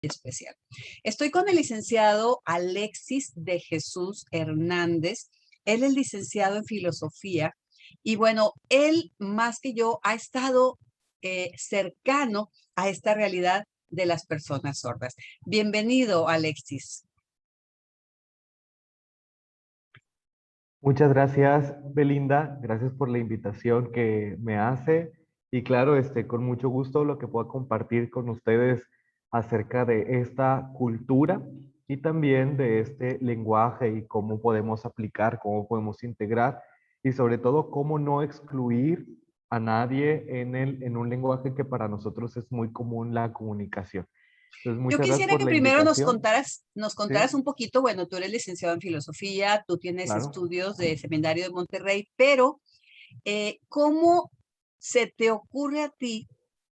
especial. Estoy con el licenciado Alexis de Jesús Hernández. Él es licenciado en filosofía y bueno, él más que yo ha estado cercano a esta realidad de las personas sordas. Bienvenido, Alexis. Muchas gracias, Belinda. Gracias por la invitación que me hace. Y claro, con mucho gusto lo que pueda compartir con ustedes acerca de esta cultura y también de este lenguaje y cómo podemos aplicar, cómo podemos integrar y sobre todo cómo no excluir a nadie en un lenguaje que para nosotros es muy común, la comunicación. Entonces, Yo muchas gracias quisiera por que la primero invitación. nos Sí, contaras un poquito, bueno, tú eres licenciado en filosofía, tú tienes claro. estudios de Seminario de Monterrey, pero ¿cómo se te ocurre a ti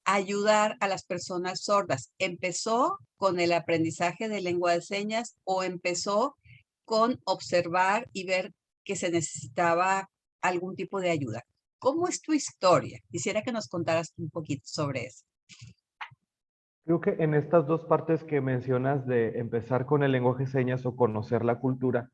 ayudar a las personas sordas? ¿Empezó con el aprendizaje de lengua de señas o empezó con observar y ver que se necesitaba algún tipo de ayuda? ¿Cómo es tu historia? Quisiera que nos contaras un poquito sobre eso. Creo que en estas dos partes que mencionas de empezar con el lenguaje de señas o conocer la cultura,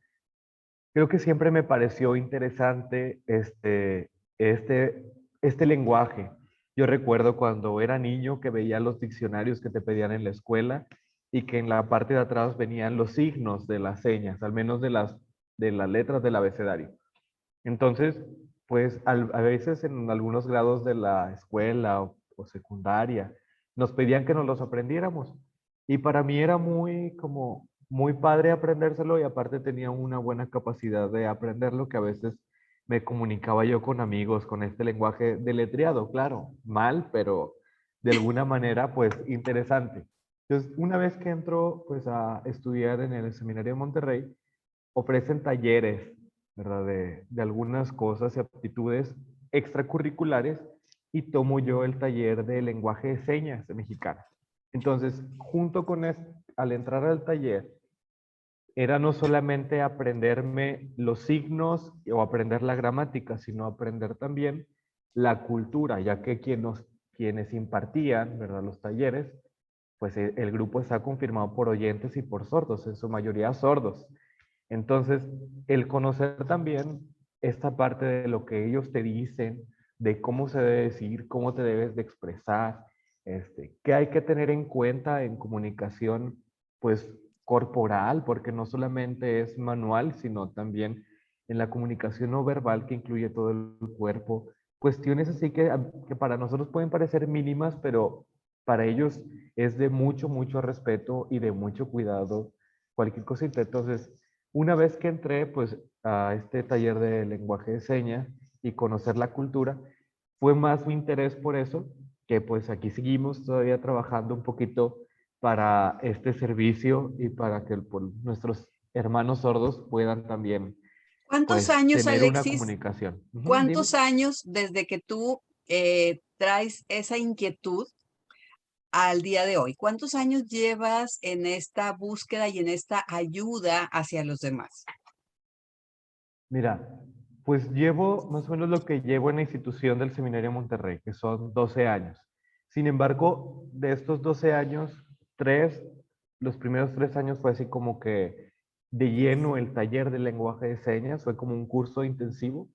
creo que siempre me pareció interesante este, este lenguaje. Yo recuerdo cuando era niño que veía los diccionarios que te pedían en la escuela y que en la parte de atrás venían los signos de las señas, al menos de las letras del abecedario. Entonces, pues a veces en algunos grados de la escuela o secundaria nos pedían que nos los aprendiéramos. Y para mí era muy como muy padre aprendérselo y aparte tenía una buena capacidad de aprenderlo que a veces me comunicaba yo con amigos con este lenguaje deletreado, claro, mal, pero de alguna manera pues interesante. Entonces, una vez que entro pues a estudiar en el Seminario de Monterrey, ofrecen talleres, ¿verdad? De algunas cosas y aptitudes extracurriculares y tomo yo el taller de lenguaje de señas mexicana. Entonces, junto con esto, al entrar al taller, era no solamente aprenderme los signos o aprender la gramática, sino aprender también la cultura, ya que quienes impartían, ¿verdad? Los talleres, pues el grupo está confirmado por oyentes y por sordos, en su mayoría sordos. Entonces, el conocer también esta parte de lo que ellos te dicen, de cómo se debe decir, cómo te debes de expresar, qué hay que tener en cuenta en comunicación, pues corporal, porque no solamente es manual, sino también en la comunicación no verbal que incluye todo el cuerpo. Cuestiones así que para nosotros pueden parecer mínimas, pero para ellos es de mucho, mucho respeto y de mucho cuidado cualquier cosita. Entonces, una vez que entré pues a este taller de lenguaje de señas y conocer la cultura, fue más mi interés por eso, que pues aquí seguimos todavía trabajando un poquito para este servicio y para que nuestros hermanos sordos puedan también ¿Cuántos pues años, tener una Alexis? comunicación. Dime. ¿Cuántos años desde que tú traes esa inquietud al día de hoy? ¿Cuántos años llevas en esta búsqueda y en esta ayuda hacia los demás? Mira, pues llevo más o menos lo que llevo en la institución del Seminario de Monterrey, que son 12 años. Sin embargo, de estos 12 años, los primeros 3 años fue así como que de lleno el taller de lenguaje de señas, fue como un curso intensivo.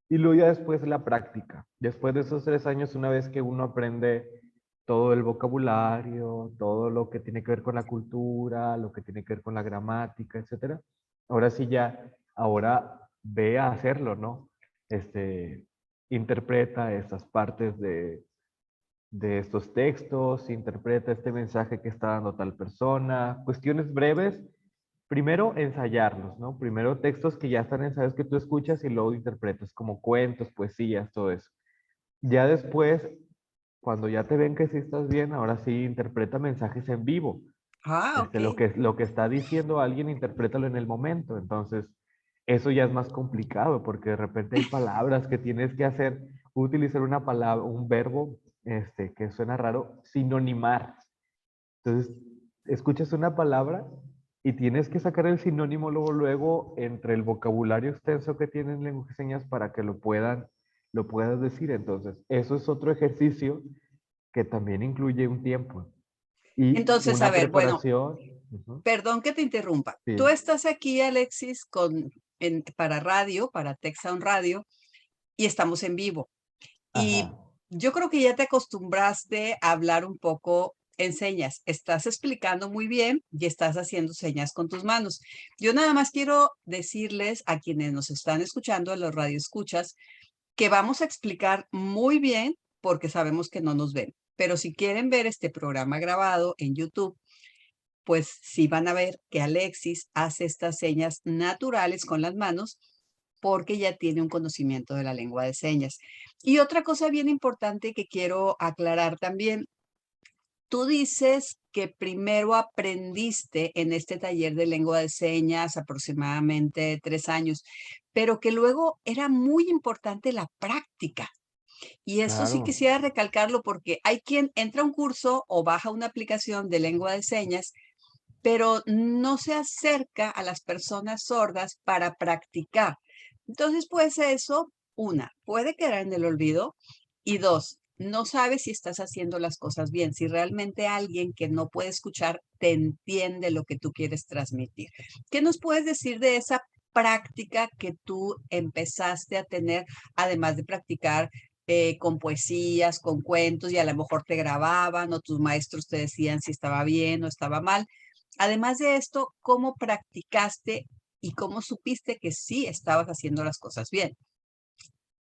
Y luego ya después la práctica. Después de esos 3 años, una vez que uno aprende todo el vocabulario, todo lo que tiene que ver con la cultura, lo que tiene que ver con la gramática, etcétera, ahora sí ya, ahora ve a hacerlo, ¿no? Interpreta estas partes de estos textos, interpreta este mensaje que está dando tal persona, cuestiones breves. Primero ensayarlos, ¿no? Primero textos que ya están ensayados que tú escuchas y luego interpretas, como cuentos, poesías, todo eso. Ya después, cuando ya te ven que sí estás bien, ahora sí interpreta mensajes en vivo. Ah, ok. Lo que está diciendo alguien, interprétalo en el momento. Entonces, eso ya es más complicado porque de repente hay palabras que tienes que hacer, utilizar una palabra, un verbo, que suena raro, sinonimar. Entonces, escuchas una palabra y tienes que sacar el sinónimo luego entre el vocabulario extenso que tienen lenguaje de señas para que lo puedas decir. Entonces, eso es otro ejercicio que también incluye un tiempo. Y Entonces, a una ver, bueno, preparación. Ujú, perdón que te interrumpa. Tú sí, estás aquí, Alexis, para radio, para Texan Radio, y estamos en vivo. Y ajá, yo creo que ya te acostumbraste a hablar un poco en señas. Estás explicando muy bien y estás haciendo señas con tus manos. Yo nada más quiero decirles a quienes nos están escuchando, a los radioescuchas, que vamos a explicar muy bien porque sabemos que no nos ven. Pero si quieren ver este programa grabado en YouTube, pues sí van a ver que Alexis hace estas señas naturales con las manos porque ya tiene un conocimiento de la lengua de señas. Y otra cosa bien importante que quiero aclarar también, tú dices que primero aprendiste en este taller de lengua de señas aproximadamente 3 años, pero que luego era muy importante la práctica. Y eso sí claro. quisiera recalcarlo porque hay quien entra a un curso o baja una aplicación de lengua de señas, pero no se acerca a las personas sordas para practicar. Entonces, pues eso, una, puede quedar en el olvido y dos, no sabes si estás haciendo las cosas bien, si realmente alguien que no puede escuchar te entiende lo que tú quieres transmitir. ¿Qué nos puedes decir de esa práctica que tú empezaste a tener, además de practicar con poesías, con cuentos y a lo mejor te grababan o tus maestros te decían si estaba bien o estaba mal? Además de esto, ¿cómo practicaste y cómo supiste que sí estabas haciendo las cosas bien?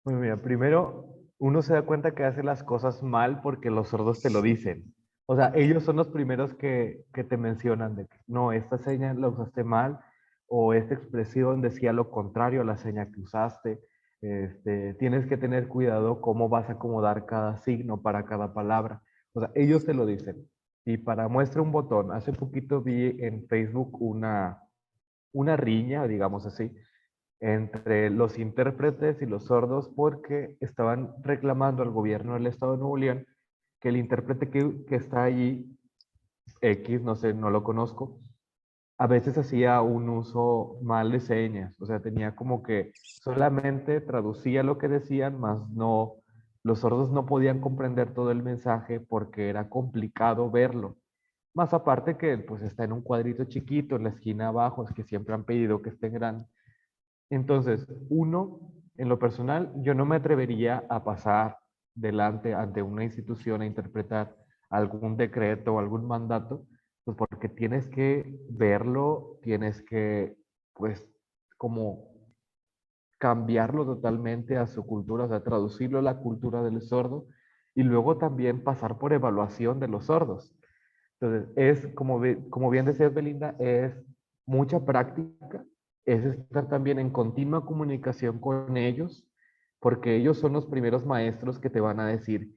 Bueno, mira, primero uno se da cuenta que hace las cosas mal porque los sordos te lo dicen. O sea, Ok. ellos son los primeros que te mencionan de que no, esta seña la usaste mal o esta expresión decía lo contrario a la seña que usaste. Tienes que tener cuidado cómo vas a acomodar cada signo para cada palabra. O sea, ellos te lo dicen. Y para muestra un botón, hace poquito vi en Facebook una riña, digamos así, entre los intérpretes y los sordos porque estaban reclamando al gobierno del estado de Nuevo León que el intérprete que está allí, X, no sé, no lo conozco, a veces hacía un uso mal de señas, o sea, tenía como que solamente traducía lo que decían, más no, los sordos no podían comprender todo el mensaje porque era complicado verlo. Más aparte que pues está en un cuadrito chiquito en la esquina abajo, es que siempre han pedido que esté grande. Entonces, uno, en lo personal, yo no me atrevería a pasar delante ante una institución a interpretar algún decreto o algún mandato, pues porque tienes que verlo, tienes que, pues, como cambiarlo totalmente a su cultura, o sea, traducirlo a la cultura del sordo y luego también pasar por evaluación de los sordos. Entonces, es, como bien decías, Belinda, es mucha práctica, es estar también en continua comunicación con ellos, porque ellos son los primeros maestros que te van a decir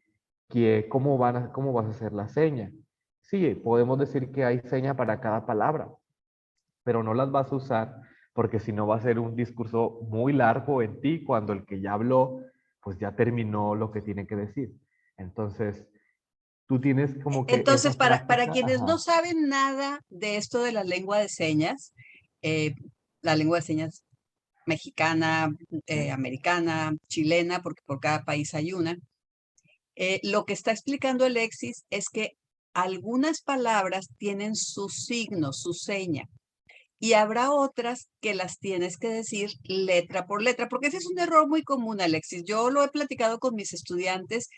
cómo vas a hacer la seña. Sí, podemos decir que hay seña para cada palabra, pero no las vas a usar porque si no va a ser un discurso muy largo en ti cuando el que ya habló, pues ya terminó lo que tiene que decir. Entonces, tú tienes como que Entonces, esa para práctica, quienes no ajá. saben nada de esto de la lengua de señas, eh, la lengua de señas mexicana, americana, chilena, porque por cada país hay una, lo que está explicando Alexis es que algunas palabras tienen su signo, su seña. Y habrá otras que las tienes que decir letra por letra, porque ese es un error muy común, Alexis. Yo lo he platicado con mis estudiantes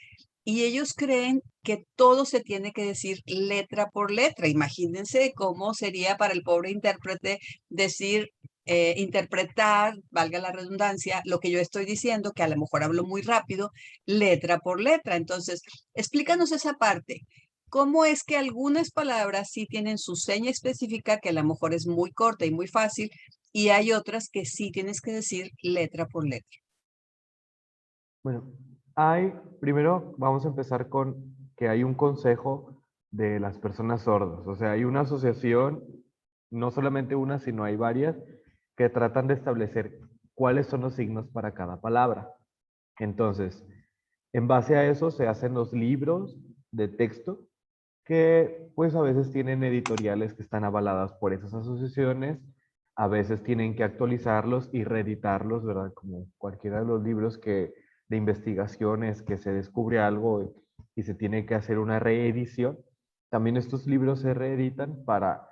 y ellos creen que todo se tiene que decir letra por letra. Imagínense cómo sería para el pobre intérprete decir, interpretar, valga la redundancia, lo que yo estoy diciendo, que a lo mejor hablo muy rápido, letra por letra. Entonces, explícanos esa parte. ¿Cómo es que algunas palabras sí tienen su seña específica, que a lo mejor es muy corta y muy fácil, y hay otras que sí tienes que decir letra por letra? Bueno, primero vamos a empezar con que hay un consejo de las personas sordas, o sea, hay una asociación, no solamente una, sino hay varias, que tratan de establecer cuáles son los signos para cada palabra. Entonces, en base a eso se hacen los libros de texto que pues a veces tienen editoriales que están avaladas por esas asociaciones, a veces tienen que actualizarlos y reeditarlos, ¿verdad? Como cualquiera de los libros de investigaciones que se descubre algo y se tiene que hacer una reedición, también estos libros se reeditan para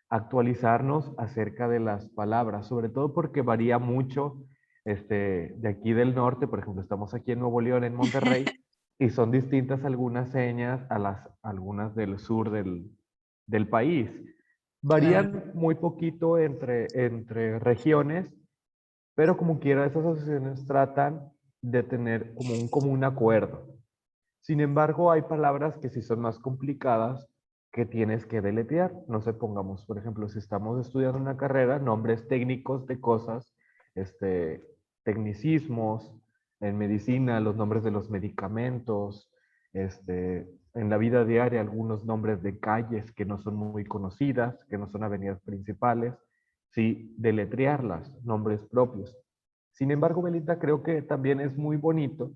actualizarnos acerca de las palabras, sobre todo porque varía mucho de aquí del norte, por ejemplo, estamos aquí en Nuevo León, en Monterrey, y son distintas algunas señas a algunas del sur del país. Claro. Varían muy poquito entre regiones, pero como quiera, esas asociaciones tratan de tener como un común acuerdo. Sin embargo, hay palabras que sí son más complicadas que tienes que deletrear. No sé, pongamos, por ejemplo, si estamos estudiando una carrera, nombres técnicos de cosas, este, tecnicismos, en medicina, los nombres de los medicamentos, en la vida diaria, algunos nombres de calles que no son muy conocidas, que no son avenidas principales, sí, deletrearlas, nombres propios. Sin embargo, Belinda, creo que también es muy bonito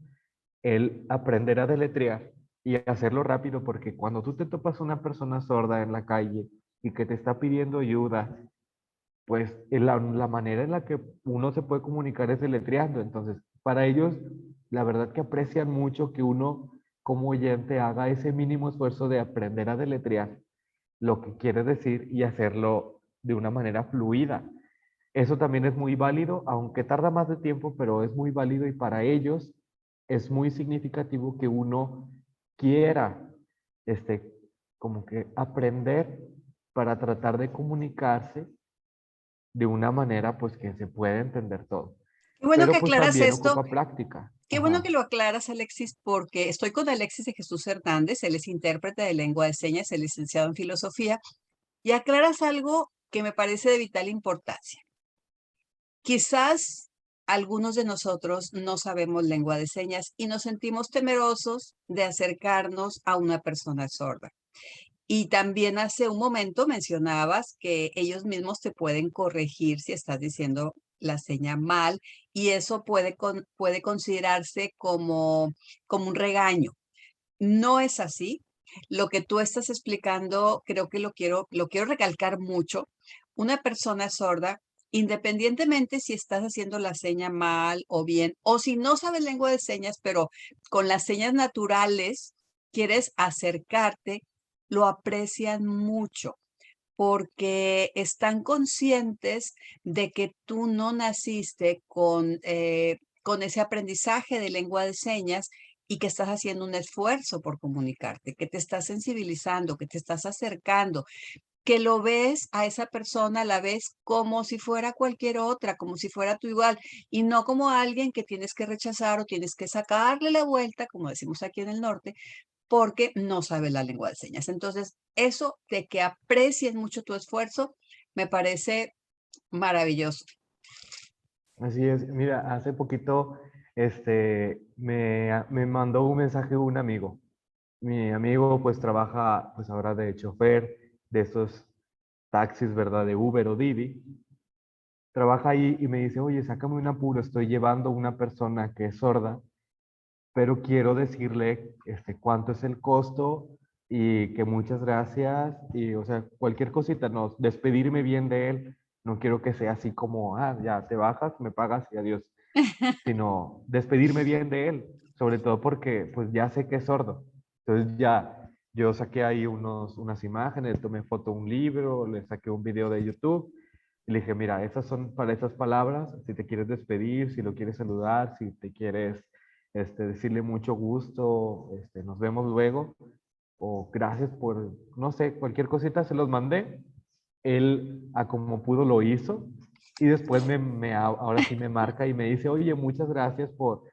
el aprender a deletrear y hacerlo rápido, porque cuando tú te topas una persona sorda en la calle y que te está pidiendo ayuda, pues la manera en la que uno se puede comunicar es deletreando. Entonces, para ellos, la verdad que aprecian mucho que uno como oyente haga ese mínimo esfuerzo de aprender a deletrear lo que quiere decir y hacerlo de una manera fluida. Eso también es muy válido, aunque tarda más de tiempo, pero es muy válido y para ellos es muy significativo que uno quiera, este, como que aprender para tratar de comunicarse de una manera pues que se pueda entender todo. Qué bueno que Pero pues aclaras también esto. ocupa práctica. Qué bueno que Ajá. lo aclaras, Alexis, porque estoy con Alexis de Jesús Hernández, él es intérprete de lengua de señas, es licenciado en filosofía, y aclaras algo que me parece de vital importancia. Quizás algunos de nosotros no sabemos lengua de señas y nos sentimos temerosos de acercarnos a una persona sorda. Y también hace un momento mencionabas que ellos mismos te pueden corregir si estás diciendo la seña mal y eso puede considerarse como un regaño. No es así. Lo que tú estás explicando, creo que lo quiero recalcar mucho. Una persona sorda, independientemente si estás haciendo la seña mal o bien, o si no sabes lengua de señas, pero con las señas naturales quieres acercarte, lo aprecian mucho porque están conscientes de que tú no naciste con ese aprendizaje de lengua de señas y que estás haciendo un esfuerzo por comunicarte, que te estás sensibilizando, que te estás acercando, que lo ves a esa persona, la ves como si fuera cualquier otra, como si fuera tu igual, y no como alguien que tienes que rechazar o tienes que sacarle la vuelta, como decimos aquí en el norte, porque no sabes la lengua de señas. Entonces, eso de que aprecies mucho tu esfuerzo, me parece maravilloso. Así es. Mira, hace poquito me mandó un mensaje un amigo. Mi amigo pues trabaja pues ahora de chofer de esos taxis, ¿verdad? De Uber o Didi. Trabaja ahí y me dice, oye, sácame un apuro, estoy llevando una persona que es sorda, pero quiero decirle cuánto es el costo y que muchas gracias y, o sea, cualquier cosita, no, despedirme bien de él, no quiero que sea así como, ah, ya te bajas, me pagas y adiós, sino despedirme bien de él, sobre todo porque pues ya sé que es sordo. Entonces ya yo saqué ahí unas imágenes, le tomé foto a un libro, le saqué un video de YouTube y le dije, mira, esas son para esas palabras, si te quieres despedir, si lo quieres saludar, si te quieres decirle mucho gusto, nos vemos luego, o gracias por, no sé, cualquier cosita se los mandé. Él, a como pudo, lo hizo. Y después ahora sí me marca y me dice, oye, muchas gracias por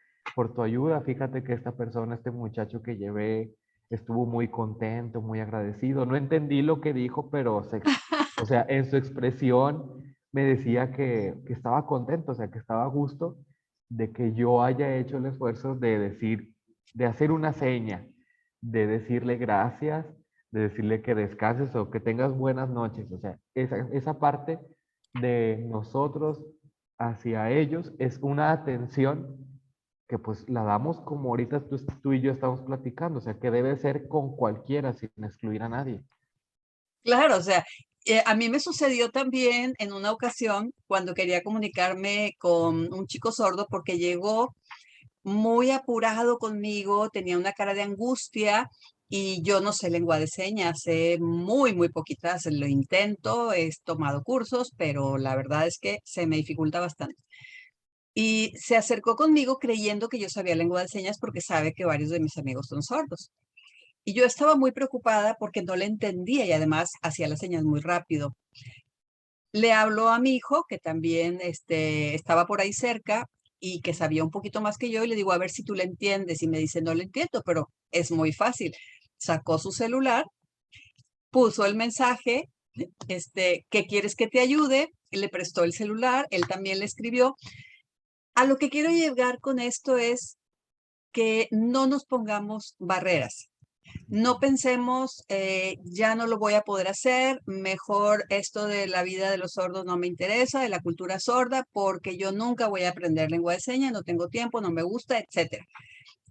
tu ayuda. Fíjate que esta persona, este muchacho que llevé, estuvo muy contento, muy agradecido. No entendí lo que dijo, pero o sea, en su expresión me decía que estaba contento, o sea, que estaba a gusto de que yo haya hecho el esfuerzo de decir, de hacer una seña, de decirle gracias, de decirle que descanses o que tengas buenas noches. O sea, esa parte de nosotros hacia ellos es una atención que pues la damos como ahorita tú y yo estamos platicando, o sea, que debe ser con cualquiera sin excluir a nadie. Claro, o sea, a mí me sucedió también en una ocasión cuando quería comunicarme con un chico sordo porque llegó muy apurado conmigo, tenía una cara de angustia y yo no sé lengua de señas, sé muy, muy poquitas, lo intento, he tomado cursos, pero la verdad es que se me dificulta bastante. Y se acercó conmigo creyendo que yo sabía lengua de señas porque sabe que varios de mis amigos son sordos. Y yo estaba muy preocupada porque no le entendía y además hacía las señas muy rápido. Le habló a mi hijo, que también estaba por ahí cerca y que sabía un poquito más que yo, y le digo, a ver si tú le entiendes. Y me dice, no le entiendo, pero es muy fácil. Sacó su celular, puso el mensaje, ¿qué quieres que te ayude? Y le prestó el celular, él también le escribió. A lo que quiero llegar con esto es que no nos pongamos barreras. No pensemos, ya no lo voy a poder hacer, mejor esto de la vida de los sordos no me interesa, de la cultura sorda, porque yo nunca voy a aprender lengua de señas, no tengo tiempo, no me gusta, etcétera.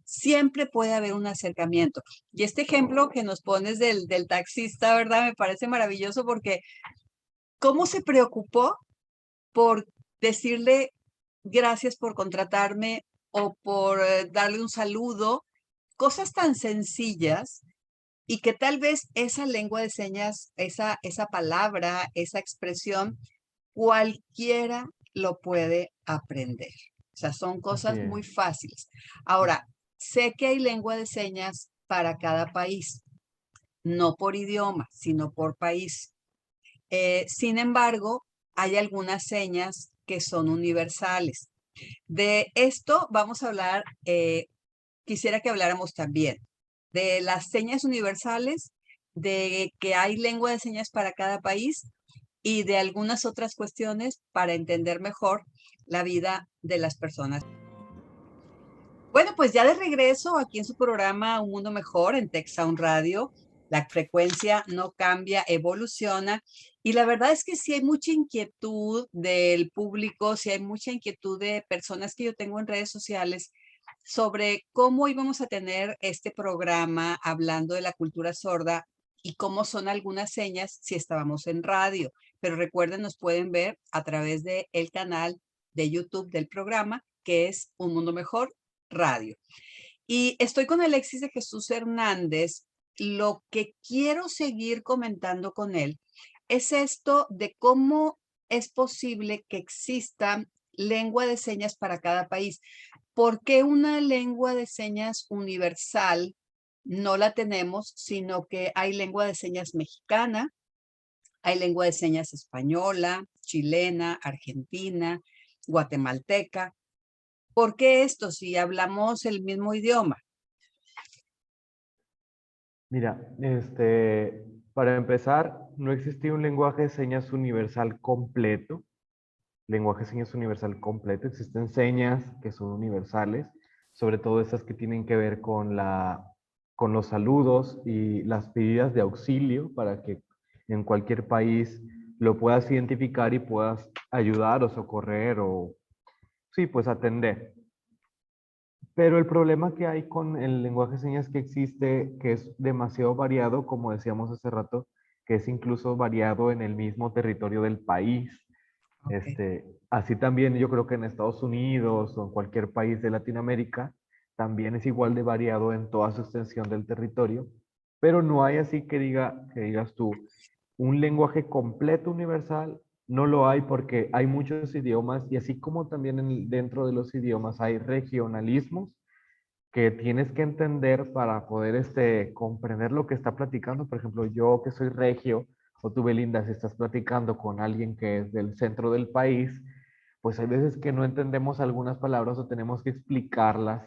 Siempre puede haber un acercamiento. Y este ejemplo que nos pones del taxista, ¿verdad? Me parece maravilloso porque cómo se preocupó por decirle gracias por contratarme o por darle un saludo, cosas tan sencillas y que tal vez esa lengua de señas, esa palabra, esa expresión, cualquiera lo puede aprender. O sea, son Así cosas es. muy fáciles. Ahora, sé que hay lengua de señas para cada país, no por idioma, sino por país. Sin embargo, hay algunas señas que son universales. De esto vamos a hablar, quisiera que habláramos también de las señas universales, de que hay lengua de señas para cada país y de algunas otras cuestiones para entender mejor la vida de las personas. Bueno, pues ya de regreso aquí en su programa Un Mundo Mejor en Tech Sound Radio. La frecuencia no cambia, evoluciona. Y la verdad es que sí hay mucha inquietud del público, sí hay mucha inquietud de personas que yo tengo en redes sociales sobre cómo íbamos a tener este programa hablando de la cultura sorda y cómo son algunas señas si estábamos en radio. Pero recuerden, nos pueden ver a través del canal de YouTube del programa, que es Un Mundo Mejor Radio. Y estoy con Alexis de Jesús Hernández. Lo que quiero seguir comentando con él es esto de cómo es posible que exista lengua de señas para cada país. ¿Por qué una lengua de señas universal no la tenemos, sino que hay lengua de señas mexicana, hay lengua de señas española, chilena, argentina, guatemalteca? ¿Por qué esto si hablamos el mismo idioma? Mira, para empezar, no existía un lenguaje de señas universal completo. Lenguaje de señas universal completo. Existen señas que son universales, sobre todo esas que tienen que ver con los saludos y las pedidas de auxilio para que en cualquier país lo puedas identificar y puedas ayudar o socorrer o, sí, pues atender. Pero el problema que hay con el lenguaje de señas que existe, que es demasiado variado, como decíamos hace rato, que es incluso variado en el mismo territorio del país. Okay. Así también yo creo que en Estados Unidos o en cualquier país de Latinoamérica también es igual de variado en toda su extensión del territorio, pero no hay así que digas tú, un lenguaje completo universal, no lo hay porque hay muchos idiomas y así como también dentro de los idiomas hay regionalismos que tienes que entender para poder comprender lo que está platicando. Por ejemplo, yo que soy regio, o tú, Belinda, si estás platicando con alguien que es del centro del país, pues hay veces que no entendemos algunas palabras o tenemos que explicarlas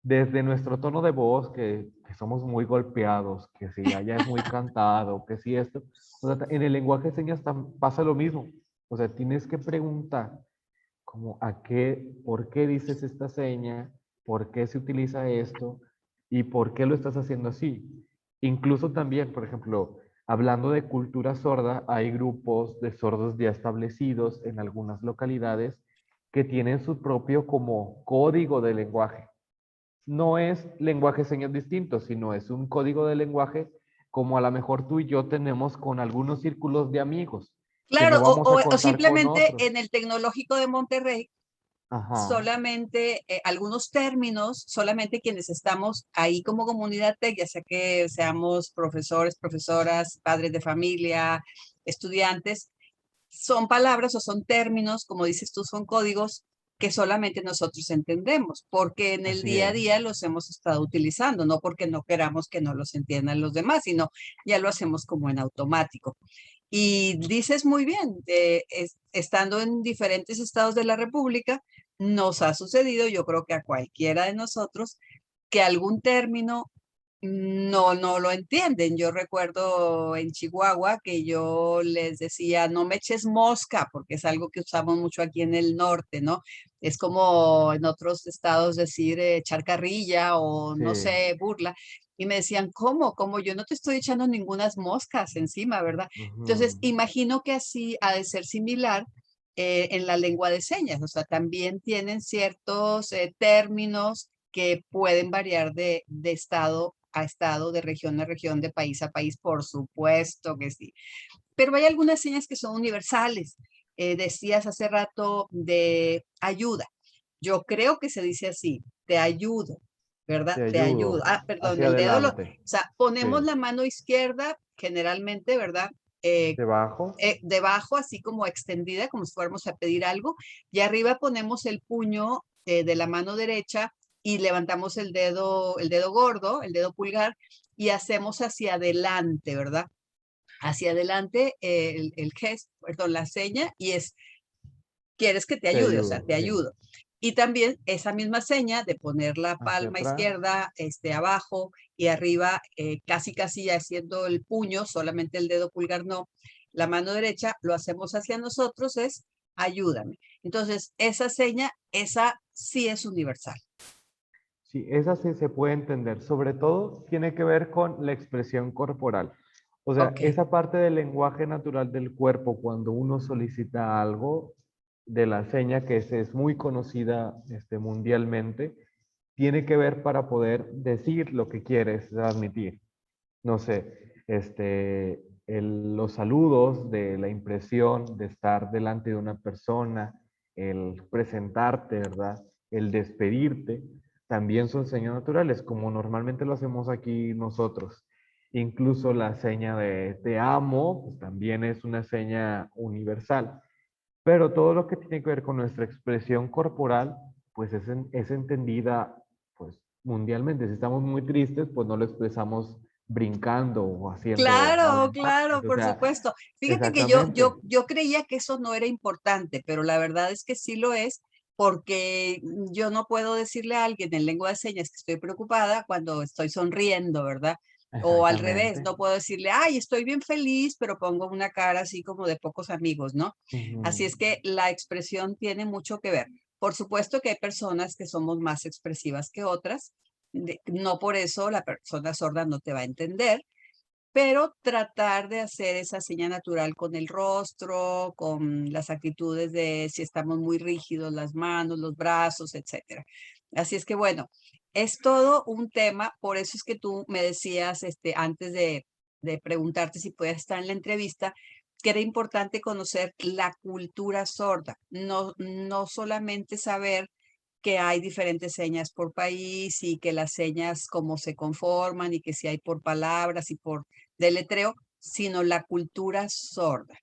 desde nuestro tono de voz, que somos muy golpeados, que si allá es muy cantado, que si esto. O sea, en el lenguaje de señas pasa lo mismo. O sea, tienes que preguntar como por qué dices esta seña, por qué se utiliza esto y por qué lo estás haciendo así. Incluso también, por ejemplo, hablando de cultura sorda, hay grupos de sordos ya establecidos en algunas localidades que tienen su propio como código de lenguaje. No es lenguaje de señas distinto, sino es un código de lenguaje como a lo mejor tú y yo tenemos con algunos círculos de amigos, que Claro, no vamos a o contar con simplemente otros. en el Tecnológico de Monterrey Ajá. solamente algunos términos, solamente quienes estamos ahí como comunidad tech, ya sea que seamos profesores, profesoras, padres de familia, estudiantes, son palabras o son términos, como dices tú, son códigos que solamente nosotros entendemos, porque en el Así día a es. día los hemos estado utilizando, no porque no queramos que no los entiendan los demás, sino ya lo hacemos como en automático. Y dices muy bien, estando en diferentes estados de la República, nos ha sucedido, yo creo que a cualquiera de nosotros, que algún término no lo entienden. Yo recuerdo en Chihuahua que yo les decía, no me eches mosca, porque es algo que usamos mucho aquí en el norte, ¿no? Es como en otros estados decir echar carrilla o Sí. no sé, burla. Y me decían, ¿cómo? Como yo no te estoy echando ningunas moscas encima, ¿verdad? Entonces, Ujú. imagino que así ha de ser similar en la lengua de señas, o sea, también tienen ciertos términos que pueden variar de estado a estado, de región a región, de país a país, por supuesto que sí. Pero hay algunas señas que son universales. Decías hace rato de ayuda. Yo creo que se dice así, te ayudo, ¿verdad? Te Te ayudo. ayudo Ah, perdón, hacia el dedo, o adelante. sea, ponemos Sí. la mano izquierda generalmente, ¿verdad? Eh, Debajo. debajo, así como extendida, como si fuéramos a pedir algo, y arriba ponemos el puño de la mano derecha y levantamos el dedo gordo, el dedo pulgar, y hacemos hacia adelante, ¿verdad? Hacia adelante el gesto, perdón, la seña, y es, quieres que te Te ayude, o sea, ayudo. te Sí. ayudo. Y también esa misma seña de poner la Hacia palma atrás. izquierda abajo y arriba, casi casi haciendo el puño, solamente el dedo pulgar no, la mano derecha, lo hacemos hacia nosotros, es ayúdame. Entonces, esa seña, esa sí es universal. Sí, esa sí se puede entender. Sobre todo tiene que ver con la expresión corporal. O sea, Ok, esa parte del lenguaje natural del cuerpo, cuando uno solicita algo de la seña es muy conocida mundialmente, tiene que ver para poder decir lo que quieres transmitir. No sé, los saludos de la impresión de estar delante de una persona, el presentarte, ¿verdad? El despedirte, también son señas naturales, como normalmente lo hacemos aquí nosotros. Incluso la seña de te amo, pues también es una seña universal. Pero todo lo que tiene que ver con nuestra expresión corporal, pues es entendida pues mundialmente. Si estamos muy tristes, pues no lo expresamos brincando o haciendo claro, malabares. claro, O por sea, supuesto. Fíjate que exactamente. yo creía que eso no era importante, pero la verdad es que sí lo es, porque yo no puedo decirle a alguien en lengua de señas que estoy preocupada cuando estoy sonriendo, ¿verdad? O al revés, Exactamente. no puedo decirle, ay, estoy bien feliz, pero pongo una cara así como de pocos amigos, ¿no? Así Ujú. es que la expresión tiene mucho que ver. Por supuesto que hay personas que somos más expresivas que otras, no por eso la persona sorda no te va a entender, pero tratar de hacer esa señal natural con el rostro, con las actitudes de si estamos muy rígidos, las manos, los brazos, etcétera. Así es que bueno, es todo un tema, por eso es que tú me decías antes de preguntarte si puedes estar en la entrevista, que era importante conocer la cultura sorda, no solamente saber que hay diferentes señas por país y que las señas cómo se conforman y que si hay por palabras y por deletreo, sino la cultura sorda,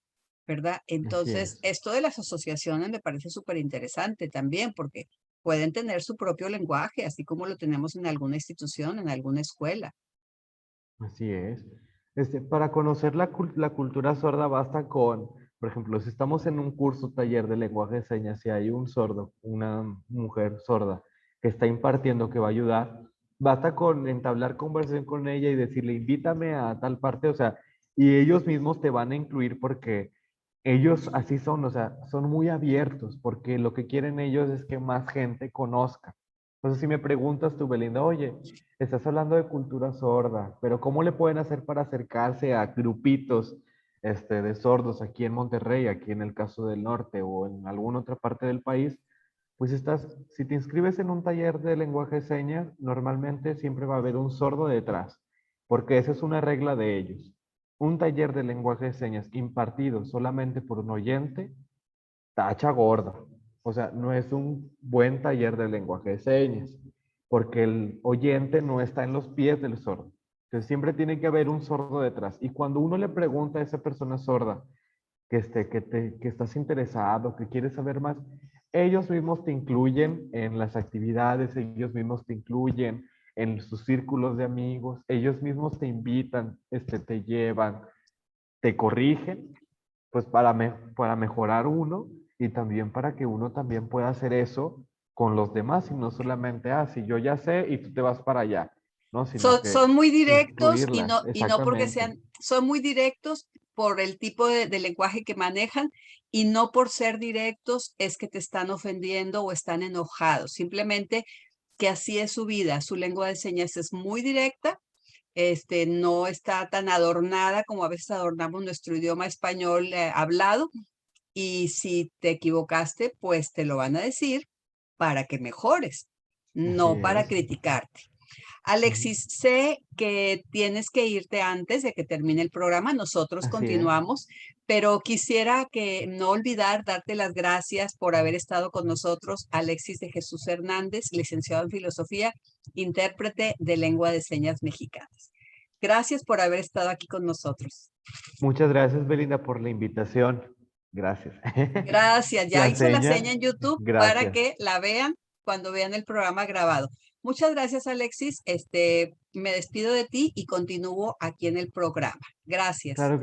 ¿verdad? Así Entonces, es. esto de las asociaciones me parece súper interesante también porque pueden tener su propio lenguaje, así como lo tenemos en alguna institución, en alguna escuela. Así es. Para conocer la cultura sorda basta con, por ejemplo, si estamos en un curso taller de lenguaje de señas y hay un sordo, una mujer sorda que está impartiendo, que va a ayudar, basta con entablar conversación con ella y decirle, invítame a tal parte, o sea, y ellos mismos te van a incluir porque ellos así son, o sea, son muy abiertos, porque lo que quieren ellos es que más gente conozca. Entonces, si me preguntas tú, Belinda, oye, estás hablando de cultura sorda, pero ¿cómo le pueden hacer para acercarse a grupitos de sordos aquí en Monterrey, aquí en el caso del norte o en alguna otra parte del país? Pues si te inscribes en un taller de lenguaje de señas, normalmente siempre va a haber un sordo detrás, porque esa es una regla de ellos. Un taller de lenguaje de señas impartido solamente por un oyente, tacha gorda. O sea, no es un buen taller de lenguaje de señas, porque el oyente no está en los pies del sordo. Entonces siempre tiene que haber un sordo detrás. Y cuando uno le pregunta a esa persona sorda que estás interesado, que quieres saber más, ellos mismos te incluyen en las actividades, ellos mismos te incluyen en sus círculos de amigos, ellos mismos te invitan, te llevan, te corrigen, pues para mejorar uno y también para que uno también pueda hacer eso con los demás y no solamente, si yo ya sé y tú te vas para allá, ¿no? Sino que Son muy directos incluirlas, y no porque exactamente. sean, son muy directos por el tipo de lenguaje que manejan y no por ser directos es que te están ofendiendo o están enojados. Simplemente que así es su vida. Su lengua de señas es muy directa, no está tan adornada como a veces adornamos nuestro idioma español hablado. Y si te equivocaste, pues te lo van a decir para que mejores, Así no para es. criticarte. Ujú. Alexis, sé que tienes que irte antes de que termine el programa. Nosotros Así es. continuamos, pero quisiera que no olvidar darte las gracias por haber estado con nosotros. Alexis de Jesús Hernández, licenciado en Filosofía, intérprete de lengua de señas mexicanas. Gracias por haber estado aquí con nosotros. Muchas gracias, Belinda, por la invitación. Gracias. Gracias. Ya La hizo la seña, seña en YouTube para gracias. que la vean cuando vean el programa grabado. Muchas gracias, Alexis. Me despido de ti y continúo aquí en el programa. Gracias. Claro